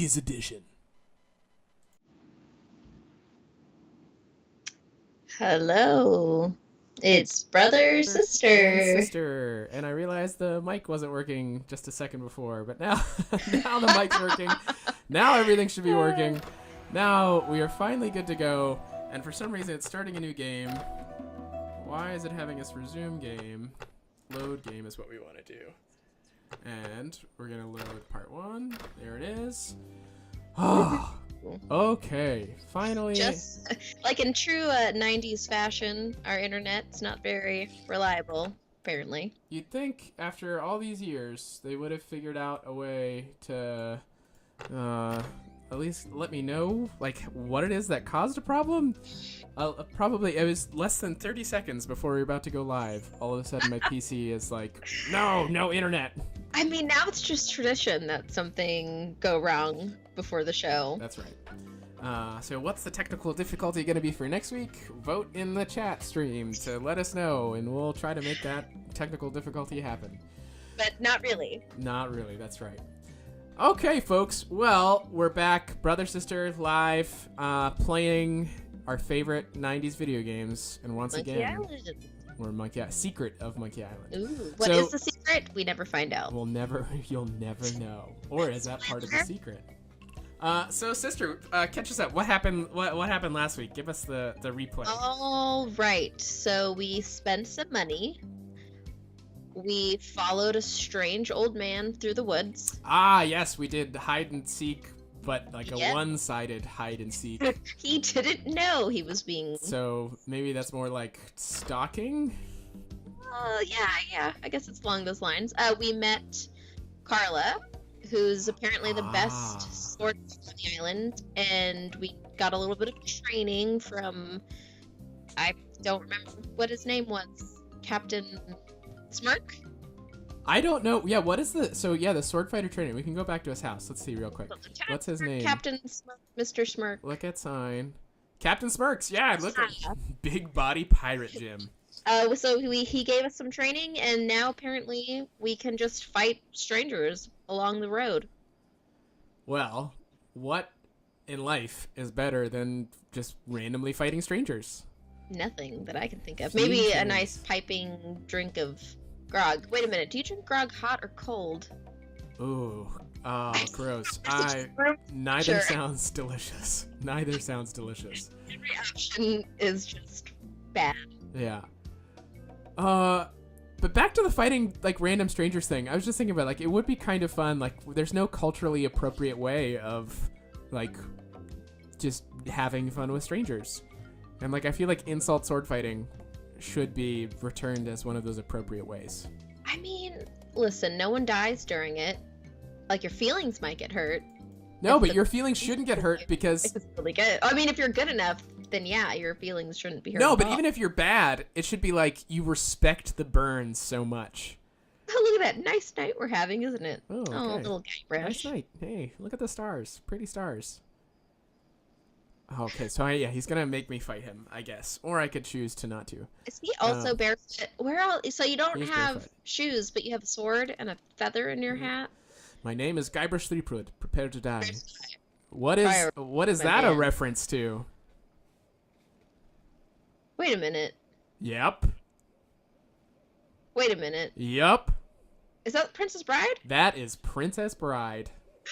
90s edition. Hello. It's brother, And sister. sister. And I realized the mic wasn't working just a second before, but now now the mic's working. Now everything should be working. Now we are finally good to go. And for some reason it's starting a new game. Why is it having us resume game? Load game is what we want to do. And we're going to load part 1. There it is. Oh, okay. Finally. Just like in true 90s fashion, our internet's not very reliable, apparently. You'd think after all these years they would have figured out a way to at least let me know like what it is that caused a problem. Probably it was less than 30 seconds before we were about to go live. All of a sudden my PC is like, no internet. I mean, now it's just tradition that something go wrong before the show. That's right. So what's the technical difficulty going to be for next week? Vote in the chat stream to let us know, and we'll try to make that technical difficulty happen. But not really. Not really, that's right. Okay, folks. Well, we're back, Brother Sister live, playing our favorite 90s video games, and once Monkey again, Island. we're Secret of Monkey Island. Ooh, what is the secret? We never find out. You'll never know. Or is that part of the secret? So sister, catch us up. What happened? What happened last week? Give us the replay. All right. So we spent some money. We followed a strange old man through the woods. Ah, yes, we did hide and seek, but like a Yep. one-sided hide and seek. He didn't know he was being. So maybe that's more like stalking. Yeah. I guess it's along those lines. We met Carla, who's apparently the best swordsman on the island, and we got a little bit of training from. I don't remember what his name was. Captain Smirk? I don't know. Yeah, what is the the sword fighter training? We can go back to his house. Let's see real quick. What's his name? Captain Smirk, Mr. Smirk. Look at sign. Captain Smirks. Yeah, look at big body pirate Jim. So he gave us some training, and now apparently we can just fight strangers along the road. Well, what in life is better than just randomly fighting strangers? Nothing that I can think of. Maybe a nice piping drink of grog. Wait a minute, do you drink grog hot or cold? Ooh, gross. Neither sounds delicious. Neither sounds delicious. Every option is just bad. Yeah. But back to the fighting like random strangers thing. I was just thinking about like it would be kind of fun. Like there's no culturally appropriate way of like just having fun with strangers. And like I feel like insult sword fighting should be returned as one of those appropriate ways. I mean, listen, no one dies during it. Like your feelings might get hurt. No, but your feelings shouldn't get hurt because it's really good. I mean, if you're good enough, then yeah, your feelings shouldn't be hurt. No, but even if you're bad, it should be like you respect the burns so much. Oh, look at that nice night we're having, isn't it? Oh, okay. Little Guybrush. Nice night. Hey, look at the stars. Pretty stars. Okay, so he's gonna make me fight him, I guess, or I could choose to not to. Is he also barefoot? Where else? So you don't have barefoot. shoes, but you have a sword and a feather in your hat. My name is Guybrush Threepwood. Prepare to die. What is that a reference to? Wait a minute. Yep. Wait a minute. Yep. Is that Princess Bride? That is Princess Bride.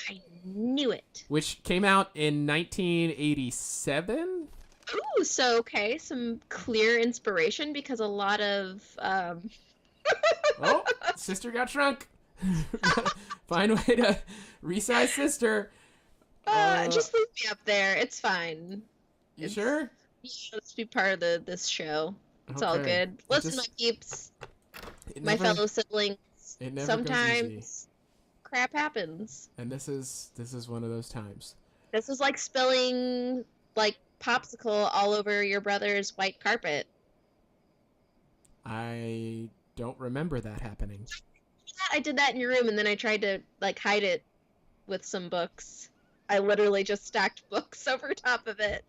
I knew it. Which came out in 1987? Ooh, so okay, some clear inspiration because a lot of Oh, sister got shrunk. Find a way to resize sister. Just leave me up there. It's fine. You sure? Yeah, let's be part of this show. It's all good. Listen, my peeps, my fellow siblings. Sometimes crap happens. And this is one of those times. This is like spilling like popsicle all over your brother's white carpet. I don't remember that happening. I did that in your room, and then I tried to like hide it with some books. I literally just stacked books over top of it.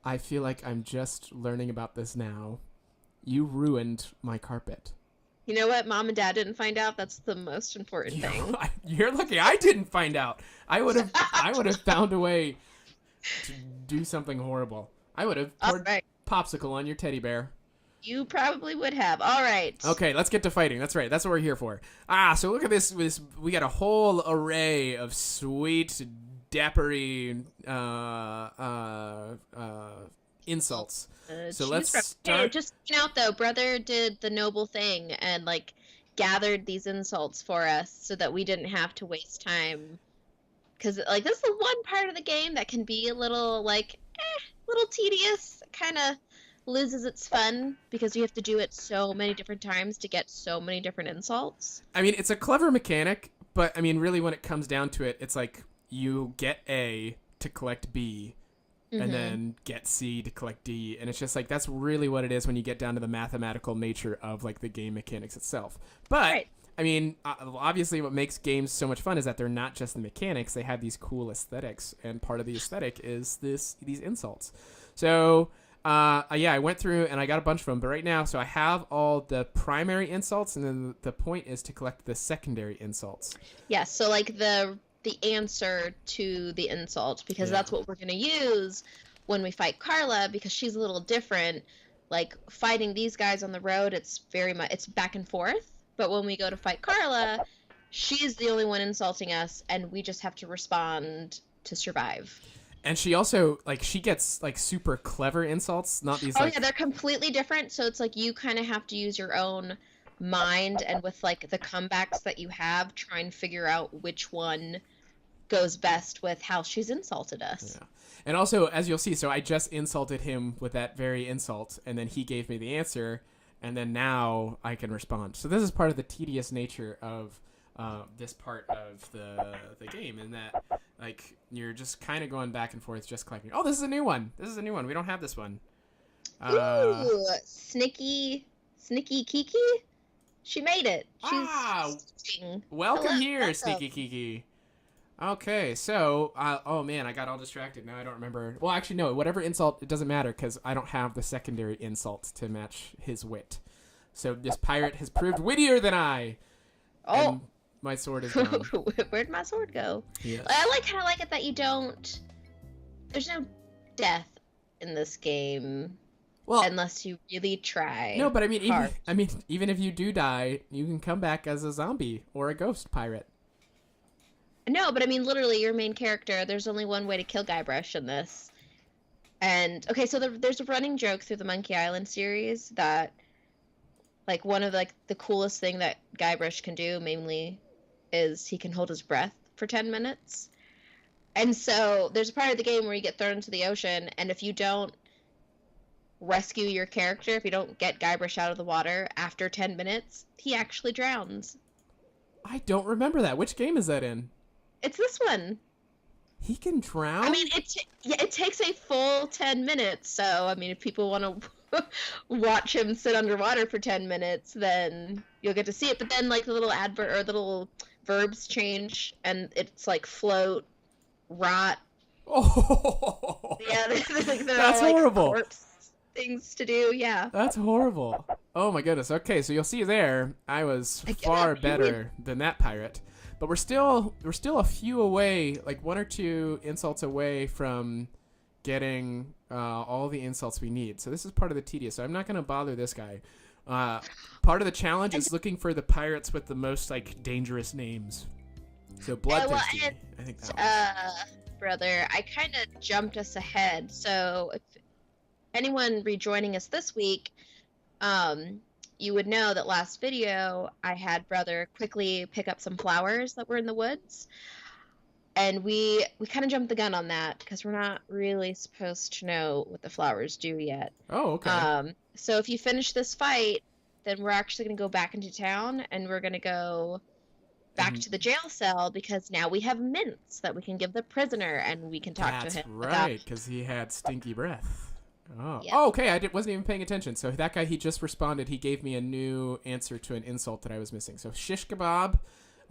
I feel like I'm just learning about this now. You ruined my carpet. You know what? Mom and Dad didn't find out. That's the most important thing. You're lucky I didn't find out. I would have found a way to do something horrible. I would have poured popsicle on your teddy bear. You probably would have. All right. Okay, let's get to fighting. That's right. That's what we're here for. So look at this. We got a whole array of sweet, dappery insults. So let's start. Hey, just out though, brother did the noble thing and like gathered these insults for us so that we didn't have to waste time. Because like this is the one part of the game that can be a little like little tedious. Kind of loses its fun because you have to do it so many different times to get so many different insults. I mean, it's a clever mechanic, but I mean, really, when it comes down to it, it's like you get A to collect B. And then get C to collect D, and it's just like that's really what it is when you get down to the mathematical nature of like the game mechanics itself. But I mean, obviously, what makes games so much fun is that they're not just the mechanics; they have these cool aesthetics, and part of the aesthetic is these insults. So, I went through and I got a bunch of them, but right now, so I have all the primary insults, and then the point is to collect the secondary insults. Yeah. So like the answer to the insult, because that's what we're going to use when we fight Carla, because she's a little different. Like fighting these guys on the road, it's very much it's back and forth, but when we go to fight Carla, she's the only one insulting us and we just have to respond to survive. And she also like she gets like super clever insults, not these yeah, they're completely different, so it's like you kind of have to use your own mind and with like the comebacks that you have, try and figure out which one goes best with how she's insulted us. Yeah. And also, as you'll see, so I just insulted him with that very insult, and then he gave me the answer, and then now I can respond. So this is part of the tedious nature of this part of the game, in that like you're just kind of going back and forth, just collecting. Oh, this is a new one. This is a new one. We don't have this one. Ooh, Snicky Kiki. She made it. She's welcome here, Sneaky Kiki. Okay, so, oh man, I got all distracted. Now I don't remember. Well, actually, no, whatever insult, it doesn't matter, because I don't have the secondary insult to match his wit. So this pirate has proved wittier than I. Oh. And my sword is gone. Where'd my sword go? Yes. I kind of like it that you don't... There's no death in this game. Well, unless you really try. No, but I mean, even if you do die, you can come back as a zombie or a ghost pirate. No, but I mean, literally, your main character, there's only one way to kill Guybrush in this. And, okay, so there's a running joke through the Monkey Island series that, like, one of, like, the coolest thing that Guybrush can do, mainly, is he can hold his breath for 10 minutes. And so, there's a part of the game where you get thrown into the ocean, and if you don't rescue your character, if you don't get Guybrush out of the water after 10 minutes, he actually drowns. I don't remember that. Which game is that in? It's this one. He can drown? I mean, it takes a full 10 minutes, so, I mean, if people want to watch him sit underwater for 10 minutes, then you'll get to see it. But then, like, the little advert, or the little verbs change, and it's, like, float, rot. Oh! Yeah, they're that's all, horrible. Like, corpse things to do, yeah. That's horrible. Oh, my goodness. Okay, so you'll see there, I was far better than that pirate. But we're still a few away, like 1 or 2 insults away from getting all the insults we need. So this is part of the tedious. So I'm not going to bother this guy. Part of the challenge is looking for the pirates with the most like dangerous names. So bloodthirsty. I think that brother, I kind of jumped us ahead. So if anyone rejoining us this week, you would know that last video I had brother quickly pick up some flowers that were in the woods, and we kind of jumped the gun on that because we're not really supposed to know what the flowers do yet. Oh, okay. So if you finish this fight, then we're actually going to go back into town and we're going to go back to the jail cell, because now we have mints that we can give the prisoner and we can talk to him. That's right, because he had stinky breath. Oh. Yep. Oh, okay. I wasn't even paying attention. So that guy, he just responded. He gave me a new answer to an insult that I was missing. So shish kebab,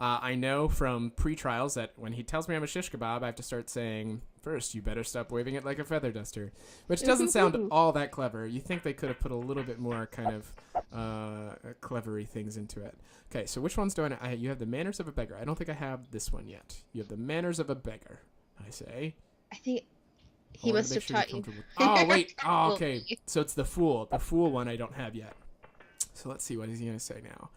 I know from pre-trials that when he tells me I'm a shish kebab, I have to start saying, first, you better stop waving it like a feather duster, which doesn't sound all that clever. You think they could have put a little bit more kind of clevery things into it. Okay, so which ones do I you have the manners of a beggar. I don't think I have this one yet. You have the manners of a beggar, I say. I think he must have taught you. Oh, wait. Oh, okay. So it's the fool. The fool one I don't have yet. So let's see. What is he going to say now?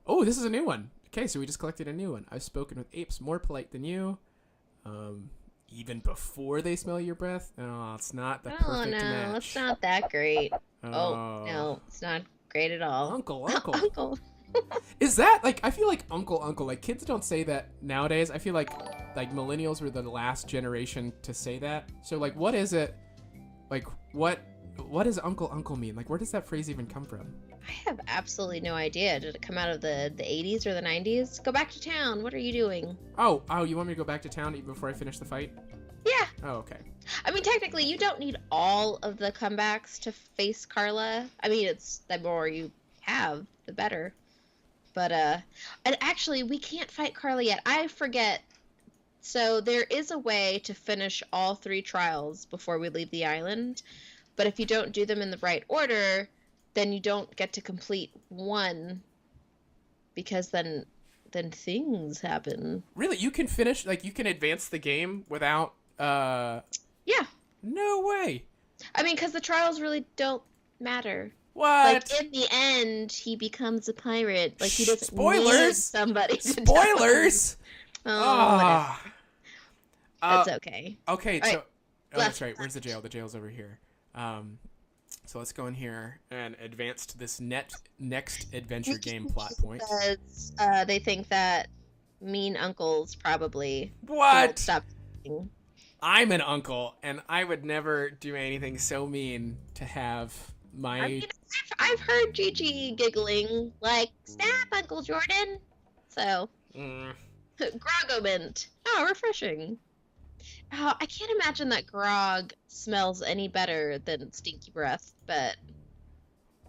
Oh, this is a new one. Okay, so we just collected a new one. I've spoken with apes more polite than you. Even before they smell your breath. Oh, it's not the perfect match. Oh, no. It's not that great. Oh, no. It's not great at all. Uncle. Uncle. Is that, like, I feel like uncle. Like, kids don't say that nowadays. I feel like millennials were the last generation to say that. So, like, what is it? Like, what does uncle mean? Like, where does that phrase even come from? I have absolutely no idea. Did it come out of the 80s or the 90s? Go back to town. What are you doing? Oh, you want me to go back to town even before I finish the fight? Yeah. Oh, okay. I mean, technically, you don't need all of the comebacks to face Carla. I mean, it's the more you have, the better. But, and actually, we can't fight Carla yet. I forget. So there is a way to finish all 3 trials before we leave the island. But if you don't do them in the right order, then you don't get to complete one, because then things happen. Really? You can finish, like, you can advance the game without, Yeah. No way. I mean, because the trials really don't matter. What? Like, in the end, he becomes a pirate. Like, he doesn't Spoilers! need somebody to Spoilers! whatever. That's okay. Okay, All so... right. Oh, that's right. Where's the jail? The jail's over here. So let's go in here and advance to this next adventure game plot point. Because they think that mean uncles probably What? won't stop eating. I'm an uncle, and I would never do anything so mean to have my... I mean, I've heard Gigi giggling, like, snap, Uncle Jordan. So, Grogomint. Oh, refreshing. Oh, I can't imagine that grog smells any better than stinky breath, but...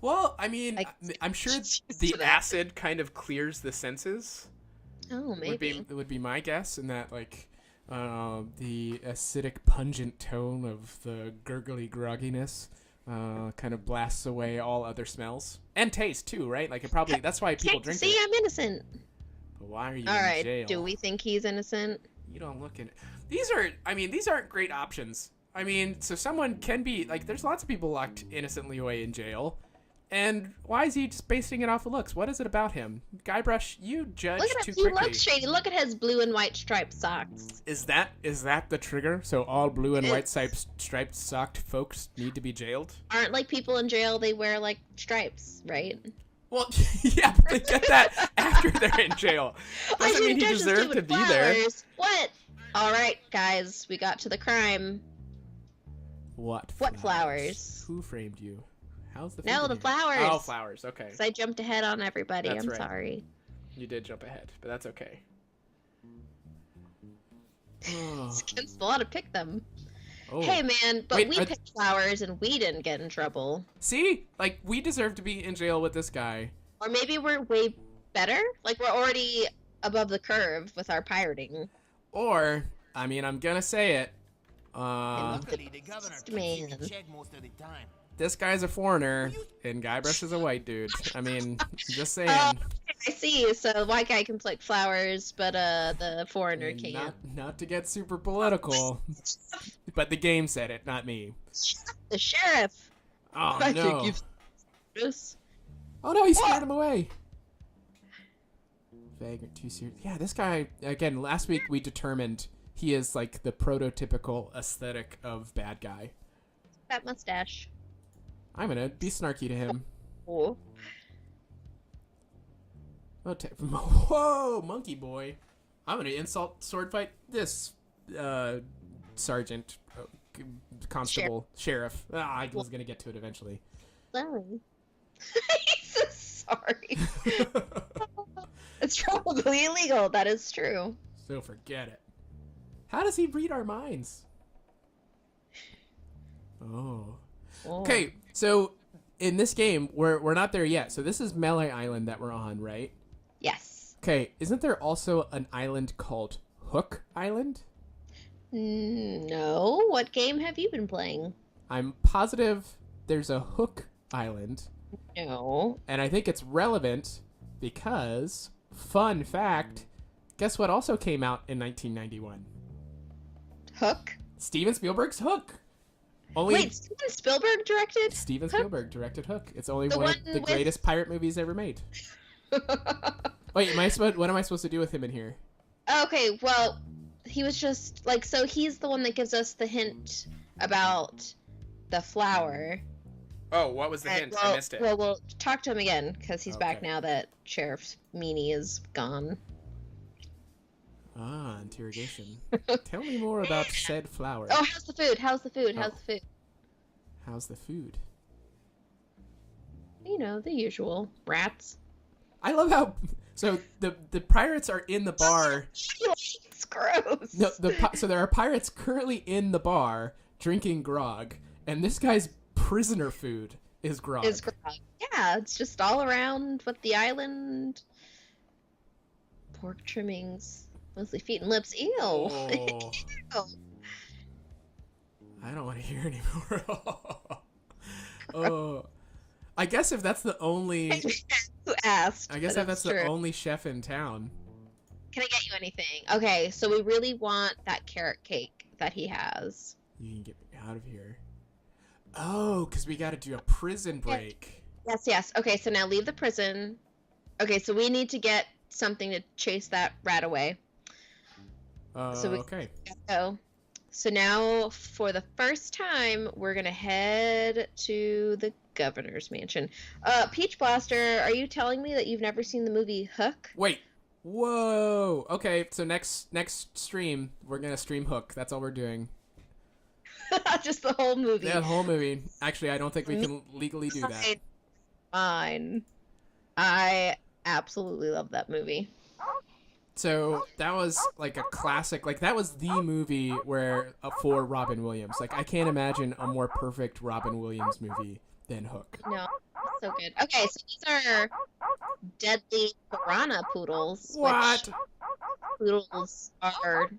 Well, I mean, I'm sure the acid kind of clears the senses. Oh, maybe. Would be my guess, and that, like, the acidic, pungent tone of the gurgly grogginess kind of blasts away all other smells. And taste, too, right? Like, it probably... That's why people drink See, it. I'm innocent. But why are you All in right, jail? do we think he's innocent? You don't look in... These aren't great options. I mean, so someone can be... Like, there's lots of people locked innocently away in jail. And why is he just basing it off of looks? What is it about him? Guybrush, you judge too quickly. He looks shady. Look at his blue and white striped socks. Is that the trigger? So all blue and white striped socked folks need to be jailed? Aren't, like, people in jail, they wear, like, stripes, right? Well, yeah, but they get that after they're in jail. Doesn't mean he deserved to be there. What? All right, guys, we got to the crime. What flowers? Who framed you? How's the No, the flowers. Oh, flowers. Okay. Because I jumped ahead on everybody. That's I'm right. sorry. You did jump ahead, but that's okay. It's against the law to pick them. Oh. Hey, man, but we picked flowers and we didn't get in trouble. See? Like, we deserve to be in jail with this guy. Or maybe we're way better? Like, we're already above the curve with our pirating. Or, I mean, I'm gonna say it. This guy's a foreigner, and Guybrush is a white dude. I mean, just saying. I see. So the white guy can pluck flowers, but the foreigner can't. Not to get super political, but the game said it, not me. The sheriff. Oh, I no. think you've... Oh, no, he scared him away. Vagrant, too serious. Yeah, this guy, again, last week we determined he is, like, the prototypical aesthetic of bad guy. That mustache. I'm gonna be snarky to him. Oh. Whoa, monkey boy. I'm gonna insult sword fight this sergeant, constable, sheriff. I was gonna get to it eventually. Sorry. He's so sorry. It's probably illegal. That is true. So forget it. How does he read our minds? Oh. Okay, so in this game, we're not there yet. So this is Melee Island that we're on, right? Yes. Okay, isn't there also an island called Hook Island? No. What game have you been playing? I'm positive there's a Hook Island, No. and I think it's relevant because, fun fact, guess what also came out in 1991? Hook? Steven Spielberg's Hook. Only Wait, Steven Spielberg directed? Steven Hook? Spielberg directed Hook. It's only The one of one the with- greatest pirate movies ever made. Wait, what am I supposed to do with him in here? Okay, well, he was just like, so he's the one that gives us the hint about the flower. Oh, what was the And hint? Well, I missed it. Well, we'll talk to him again because he's back Okay. now that Sheriff Meanie is gone. Ah, interrogation. Tell me more about said flower. Oh, how's the food? How's the food? How's Oh. the food? How's the food? You know, the usual. Rats. I love how the pirates are in the bar. It's gross. No, so there are pirates currently in the bar drinking grog, and this guy's prisoner food is grog. It's grog. Yeah, it's just all around with the island. Pork trimmings, mostly feet and lips. Ew. Oh, Ew. I don't want to hear anymore. Oh, I guess if that's the only, Who asked? I guess but if that's it's the true. only chef in town. Can I get you anything? Okay, so we really want that carrot cake that he has. You can get me out of here. Oh, because we got to do a prison break. Yes, yes. Okay, so now leave the prison. Okay, so we need to get something to chase that rat away. So we- Okay. So, so now for the first time, we're gonna head to the governor's mansion. Peach Blaster, are you telling me that you've never seen the movie Hook? Wait. Whoa. Okay, so next stream, we're gonna stream Hook. That's all we're doing. Just the whole movie. Yeah, the whole movie. Actually, I don't think we can legally do that. Fine. Fine. I absolutely love that movie. So that was like a classic. Like that was the movie where for Robin Williams. Like I can't imagine a more perfect Robin Williams movie than Hook. No, so good. Okay, so these are deadly piranha poodles. What? Which poodles are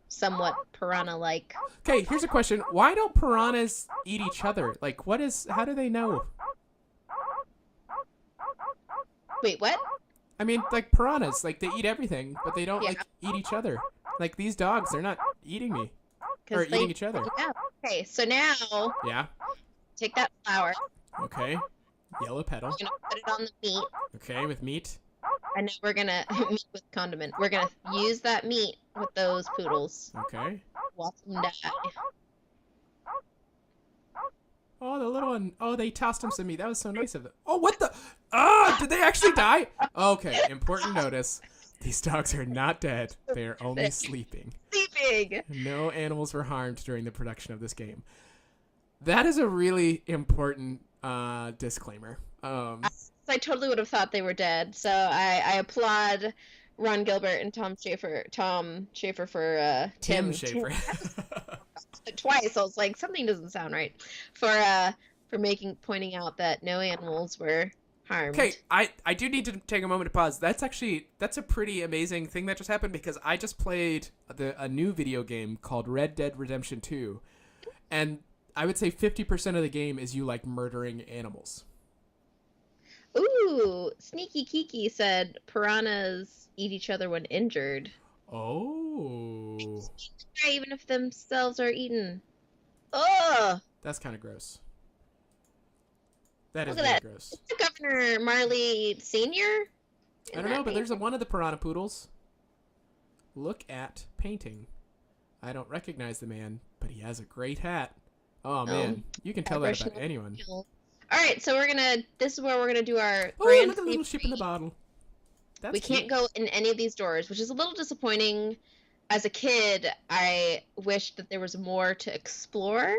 somewhat piranha-like. Okay, here's a question. Why don't piranhas eat each other? Like what is? How do they know? Wait, what? I mean, like piranhas, like they eat everything, but they don't Yeah. like eat each other. Like these dogs, they're not eating me 'Cause or they- eating each other. Yeah. Okay, so now Yeah. take that flour. Okay. Yellow petal. We're gonna put it on the meat, Okay, with meat. and then we're gonna meat with condiment. We're gonna use that meat with those poodles. Okay. Watch them die. Oh, the little one. Oh, they tossed him some meat. That was so nice of them. Oh, what the? Ah, did they actually die? Okay, important notice. These dogs are not dead. They are only sleeping. Sleeping. No animals were harmed during the production of this game. That is a really important disclaimer. So I totally would have thought they were dead. So I applaud Ron Gilbert and Tom Schaefer for Tim Schafer. twice. I was like, something doesn't sound right. For pointing out that no animals were harmed. Okay, I do need to take a moment to pause. That's a pretty amazing thing that just happened because I just played a new video game called Red Dead Redemption 2, and I would say 50% of the game is you like murdering animals. Ooh, Sneaky Kiki said piranhas eat each other when injured. Oh, Yeah, even if themselves are eaten. Ugh! that's kind of gross. That is Look at really gross. Is the Governor Marley Sr.? I don't know, but there's one of the piranha poodles. Look at painting. I don't recognize the man, but he has a great hat. Oh man, you can tell that about anyone. Alright, so this is where we're gonna do our Oh, grand look at the little safety. ship in the bottle. That's We can't go in any of these doors, which is a little disappointing. As a kid, I wished that there was more to explore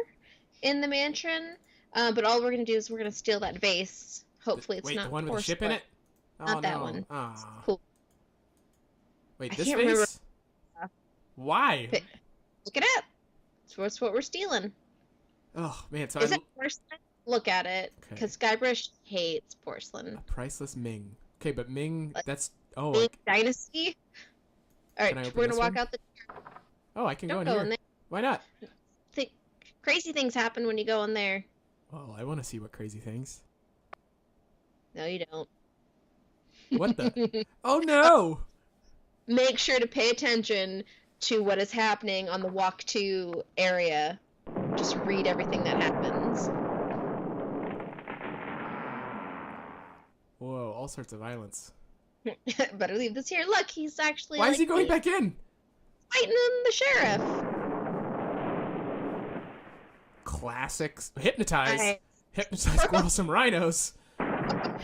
in the mansion. But all we're gonna do is we're gonna steal that vase. Hopefully, it's Wait, not the one with the ship in porcelain. it? Oh, Not that no. one. Ah. Cool. Wait, I this can't remember- vase? Why? Okay. Look it up. That's what we're stealing. Oh man, so Is I it porcelain? Look at it, Okay. because Guybrush hates porcelain. a priceless Ming. Okay, but Ming, that's Oh, Big dynasty. All Can I right, open we're gonna this walk one? out the. oh, I can go Don't in go here. in there. Why not? Think crazy things happen when you go in there. Oh, I want to see what crazy things. No, you don't. What the? Oh no! Make sure to pay attention to what is happening on the walk to area. Just read everything that happens. Whoa, all sorts of violence. Better leave this here. Look, he's actually. Why like, is he going back in? fighting the sheriff. Classics. Hypnotize. I- Hypnotize squirrel some rhinos. Want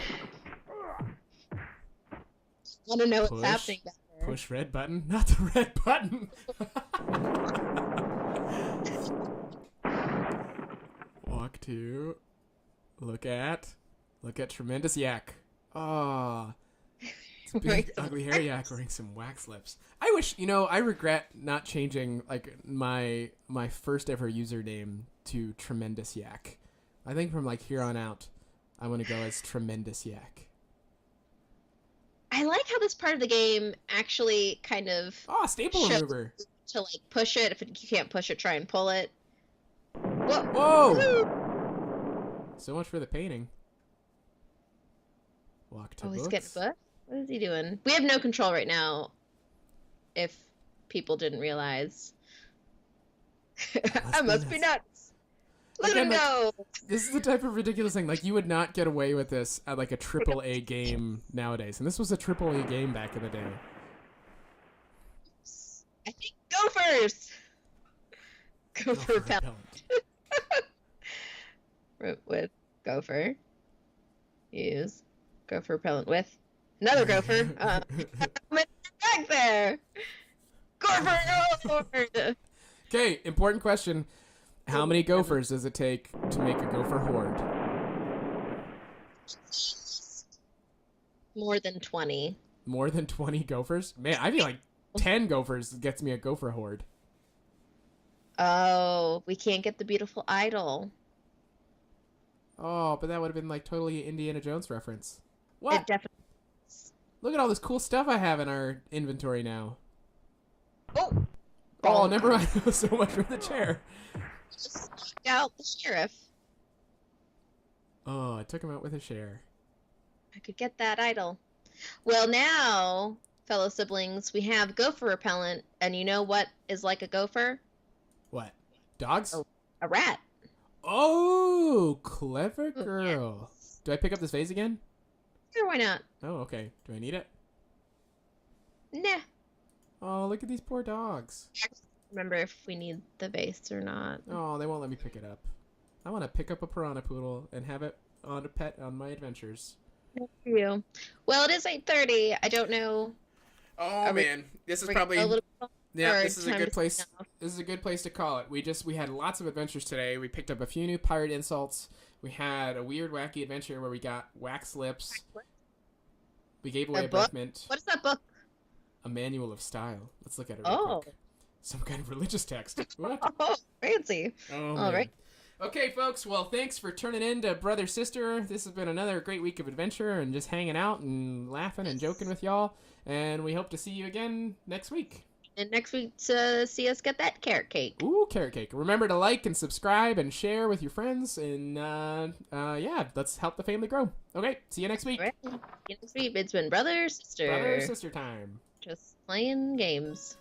to know what's Push. happening back there. Push red button. Not the red button. Walk to. Look at tremendous yak. Ah. It's a big, Right. ugly hairy yak wearing some wax lips. I wish, I regret not changing like my first ever username to Tremendous Yak. I think from like here on out, I want to go as Tremendous Yak. I like how this part of the game actually kind of Oh, staple Sure. remover. to like push it. If you can't push it, try and pull it. Whoa! Whoa! So much for the painting. Walk to Oh, he's books. getting a book. What is he doing? We have no control right now. If people didn't realize, I must be nuts. Let Again, him like- go. This is the type of ridiculous thing. Like, you would not get away with this at like a AAA game nowadays, and this was a AAA game back in the day. I think gophers. Gopher repellent. With gopher. Use gopher repellent with another gopher. Back there. Gopher. Okay, important question. How many gophers does it take to make a gopher horde? More than 20. More than 20 gophers? Man, I feel like 10 gophers gets me a gopher horde. Oh, we can't get the beautiful idol. Oh, but that would have been like totally Indiana Jones reference. It What? definitely. Look at all this cool stuff I have in our inventory now. Oh. Oh, never mind. So much for the chair. Just knocked out the sheriff. Oh, I took him out with a share. I could get that idol. Well, now, fellow siblings, we have gopher repellent, and you know what is like a gopher? What? Dogs? Oh. A rat. Oh, clever Oh, girl. Do I pick up this vase again? Sure, why not? Oh, okay. Do I need it? Nah. Oh, look at these poor dogs. Remember if we need the vase or not. Oh, they won't let me pick it up. I want to pick up a piranha poodle and have it on a pet on my adventures. Good for you. Well, it is 8:30. I don't know. Oh Are we- man, this is We're probably gonna go a little yeah. or This is a time good to place. sign off? This is a good place to call it. We had lots of adventures today. We picked up a few new pirate insults. We had a weird, wacky adventure where we got wax lips. We gave away a book? breath mint. What is that book? A manual of style. Let's look at it real Oh. quick. Some kind of religious text. What? Oh, fancy. Oh, All man. right. Okay, folks. Well, thanks for tuning in to Brother Sister. This has been another great week of adventure and just hanging out and laughing and joking with y'all. And we hope to see you again next week. And next week to see us get that carrot cake. Ooh, carrot cake. Remember to like and subscribe and share with your friends. And, yeah, let's help the family grow. Okay, see you next week. All right. See you next week. It's been brother, sister. Brother Sister time. Just playing games.